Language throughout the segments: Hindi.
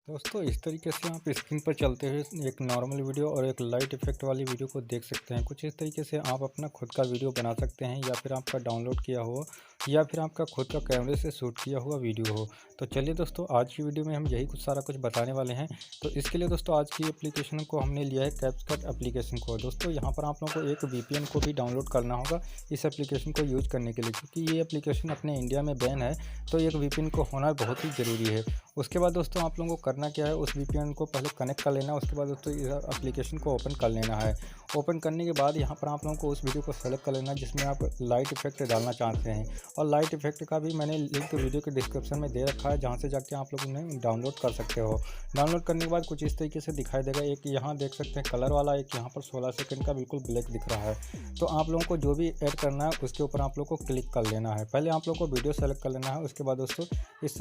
दोस्तों इस तरीके से आप स्क्रीन पर चलते हुए एक नॉर्मल वीडियो और एक लाइट इफेक्ट वाली वीडियो को देख सकते हैं। कुछ इस तरीके से आप अपना खुद का वीडियो बना सकते हैं, या फिर आपका डाउनलोड किया हुआ या फिर आपका खुद का कैमरे से शूट किया हुआ वीडियो हो। तो चलिए दोस्तों, आज की वीडियो में हम यही सारा कुछ बताने वाले हैं। तो इसके लिए दोस्तों आज की एप्लीकेशन को हमने लिया है कैप्कट एप्लीकेशन को। दोस्तों यहाँ पर आप लोगों को एक वीपीएन को भी डाउनलोड करना होगा इस एप्लीकेशन को यूज करने के लिए, क्योंकि ये एप्लीकेशन अपने इंडिया में बैन है। तो एक वीपीएन को होना बहुत ही ज़रूरी है। उसके बाद दोस्तों आप लोगों को करना क्या है, उस वीपीएन को पहले कनेक्ट कर लेना है। उसके बाद दोस्तों इस एप्लीकेशन को ओपन कर लेना है। ओपन करने के बाद यहाँ पर आप लोगों को उस वीडियो को सेलेक्ट कर लेना है जिसमें आप लाइट इफेक्ट डालना चाहते हैं। और लाइट इफेक्ट का भी मैंने लिंक वीडियो के डिस्क्रिप्शन में दे रखा है, जहाँ से जाके आप लोग उन्हें डाउनलोड कर सकते हो। डाउनलोड करने के बाद कुछ इस तरीके से दिखाई देगा। एक यहाँ देख सकते हैं कलर वाला, एक यहाँ पर 16 सेकंड का बिल्कुल ब्लैक दिख रहा है। तो आप लोगों को जो भी ऐड करना है उसके ऊपर आप लोग को क्लिक कर लेना है। पहले आप लोग को वीडियो सेलेक्ट कर लेना है। उसके बाद दोस्तों इस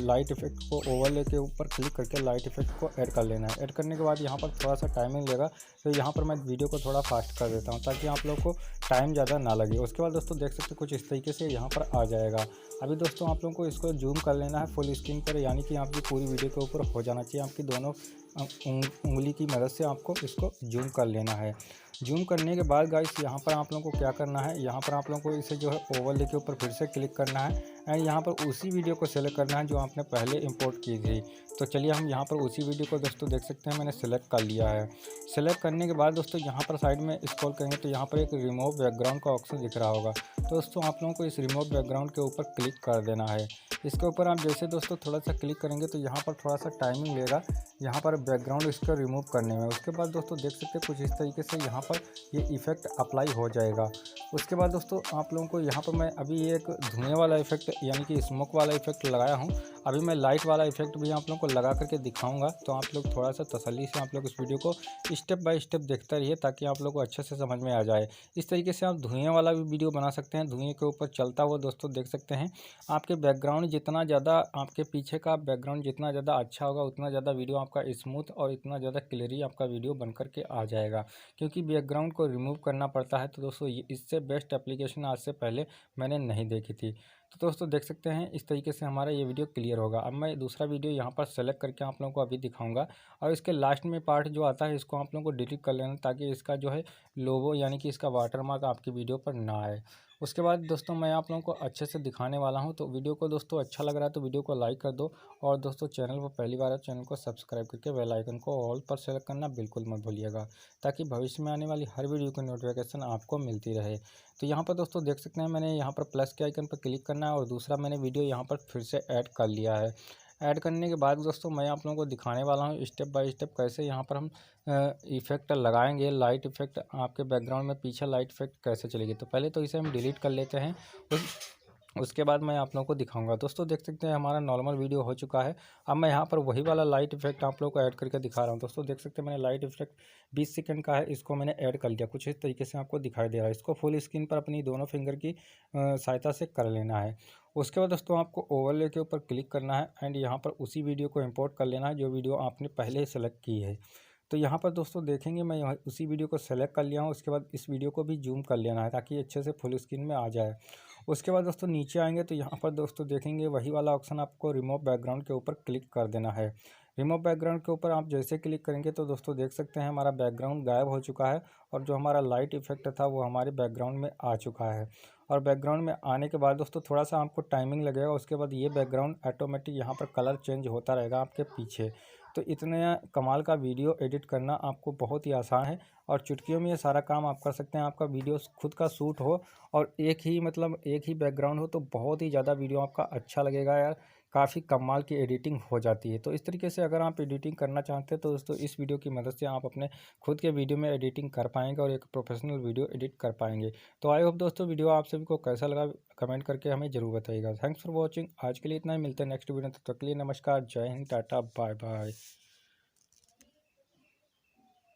लाइट इफेक्ट को ओवरले के ऊपर क्लिक करके लाइट इफेक्ट को ऐड कर लेना है। ऐड करने के बाद यहाँ पर थोड़ा सा टाइमिंग लेगा, तो यहाँ पर मैं वीडियो को थोड़ा फास्ट कर देता हूँ ताकि आप लोग को टाइम ज़्यादा ना लगे। उसके बाद दोस्तों देख सकते हैं कुछ इस तरीके से यहाँ पर आ जाएगा। अभी दोस्तों आप लोगों को इसको जूम कर लेना है फुल स्क्रीन पर, यानी कि आपकी पूरी वीडियो के ऊपर हो जाना चाहिए। आपकी दोनों उंगली की मदद से आपको इसको जूम कर लेना है। जूम करने के बाद गाइस यहाँ पर आप लोगों को क्या करना है, यहाँ पर आप लोगों को इसे जो है ओवरले के ऊपर फिर से क्लिक करना है एंड यहाँ पर उसी वीडियो को सेलेक्ट करना है जो आपने पहले इंपोर्ट की थी। तो चलिए हम यहाँ पर उसी वीडियो को दोस्तों देख सकते हैं मैंने सेलेक्ट कर लिया है। सेलेक्ट करने के बाद दोस्तों यहाँ पर साइड में स्क्रॉल करेंगे तो यहाँ पर एक रिमूव बैकग्राउंड का ऑप्शन दिख रहा होगा। तो दोस्तों आप लोगों को इस रिमूव बैकग्राउंड के ऊपर क्लिक कर देना है। इसके ऊपर आप जैसे दोस्तों थोड़ा सा क्लिक करेंगे तो यहाँ पर थोड़ा सा टाइमिंग लेगा यहाँ पर बैकग्राउंड इसका रिमूव करने में। उसके बाद दोस्तों देख सकते हैं कुछ इस तरीके से यहाँ पर ये इफ़ेक्ट अप्लाई हो जाएगा। उसके बाद दोस्तों आप लोगों को यहाँ पर मैं अभी एक धुएँ वाला इफेक्ट यानी कि स्मोक वाला इफेक्ट लगाया हूँ। अभी मैं लाइट वाला इफेक्ट भी आप लोगों को लगा करके दिखाऊंगा। तो आप लोग थोड़ा सा तसल्ली से आप लोग इस वीडियो को स्टेप बाय स्टेप देखते रहिए ताकि आप लोग को अच्छे से समझ में आ जाए। इस तरीके से आप धुएँ वाला भी वीडियो बना सकते हैं। धुएँ के ऊपर चलता हुआ दोस्तों देख सकते हैं। आपके बैकग्राउंड जितना ज़्यादा, आपके पीछे का बैकग्राउंड जितना ज़्यादा अच्छा होगा उतना ज़्यादा वीडियो आपका स्मूथ और इतना ज़्यादा क्लियरली आपका वीडियो बन करके आ जाएगा, क्योंकि बैकग्राउंड को रिमूव करना पड़ता है। तो दोस्तों इससे बेस्ट एप्लीकेशन आज से पहले मैंने नहीं देखी थी। तो दोस्तों देख सकते हैं इस तरीके से हमारा ये वीडियो क्लियर होगा। अब मैं दूसरा वीडियो यहाँ पर सेलेक्ट करके आप लोगों को अभी दिखाऊंगा, और इसके लास्ट में पार्ट जो आता है इसको आप लोगों को डिलीट कर लेना ताकि इसका जो है लोगो यानी कि इसका वाटरमार्क आपकी वीडियो पर ना आए। उसके बाद दोस्तों मैं आप लोगों को अच्छे से दिखाने वाला हूं। तो वीडियो को दोस्तों अच्छा लग रहा है तो वीडियो को लाइक कर दो, और दोस्तों चैनल पर पहली बार है चैनल को सब्सक्राइब करके बेल आइकन को ऑल पर सेलेक्ट करना बिल्कुल मत भूलिएगा, ताकि भविष्य में आने वाली हर वीडियो की नोटिफिकेशन आपको मिलती रहे। तो यहाँ पर दोस्तों देख सकते हैं मैंने यहाँ पर प्लस के आइकन पर क्लिक करना है और दूसरा मैंने वीडियो यहाँ पर फिर से ऐड कर लिया है। ऐड करने के बाद दोस्तों मैं आप लोगों को दिखाने वाला हूँ स्टेप बाय स्टेप कैसे यहाँ पर हम इफेक्ट लगाएंगे। लाइट इफेक्ट आपके बैकग्राउंड में पीछे लाइट इफेक्ट कैसे चलेगी। तो पहले तो इसे हम डिलीट कर लेते हैं, उसके बाद मैं आप लोगों को दिखाऊंगा। दोस्तों देख सकते हैं हमारा नॉर्मल वीडियो हो चुका है। अब मैं यहाँ पर वही वाला लाइट इफेक्ट आप लोगों को ऐड करके दिखा रहा हूँ। दोस्तों देख सकते हैं मैंने लाइट इफेक्ट 20 सेकंड का है, इसको मैंने ऐड कर लिया। कुछ इस तरीके से आपको दिखाई दे रहा है। इसको फुल स्क्रीन पर अपनी दोनों फिंगर की सहायता से कर लेना है। उसके बाद दोस्तों आपको ओवरले के ऊपर क्लिक करना है एंड यहाँ पर उसी वीडियो को इम्पोर्ट कर लेना है जो वीडियो आपने पहले ही सेलेक्ट की है। तो यहाँ पर दोस्तों देखेंगे मैं उसी वीडियो को सेलेक्ट कर लिया हूँ। उसके बाद इस वीडियो को भी जूम कर लेना है ताकि अच्छे से फुल स्क्रीन में आ जाए। उसके बाद दोस्तों नीचे आएंगे तो यहाँ पर दोस्तों देखेंगे वही वाला ऑप्शन आपको रिमूव बैकग्राउंड के ऊपर क्लिक कर देना है। रिमूव बैकग्राउंड के ऊपर आप जैसे क्लिक करेंगे तो दोस्तों देख सकते हैं हमारा बैकग्राउंड गायब हो चुका है, और जो हमारा लाइट इफेक्ट था वो हमारे बैकग्राउंड में आ चुका है। और बैकग्राउंड में आने के बाद दोस्तों थोड़ा सा आपको टाइमिंग लगेगा। उसके बाद ये बैकग्राउंड ऑटोमेटिक यहाँ पर कलर चेंज होता रहेगा आपके पीछे। तो इतने कमाल का वीडियो एडिट करना आपको बहुत ही आसान है, और चुटकियों में ये सारा काम आप कर सकते हैं। आपका वीडियो खुद का शूट हो और एक ही बैकग्राउंड हो तो बहुत ही ज़्यादा वीडियो आपका अच्छा लगेगा यार। काफ़ी कमाल की एडिटिंग हो जाती है। तो इस तरीके से अगर आप एडिटिंग करना चाहते हैं तो दोस्तों इस वीडियो की मदद से आप अपने खुद के वीडियो में एडिटिंग कर पाएंगे और एक प्रोफेशनल वीडियो एडिट कर पाएंगे। तो आई होप दोस्तों वीडियो आप सभी को कैसा लगा कमेंट करके हमें ज़रूर बताइएगा। Thanks for watching. आज के लिए इतना ही, मिलते हैं नेक्स्ट वीडियो। तब तक के लिए नमस्कार, जय हिंद, टाटा, बाय बाय।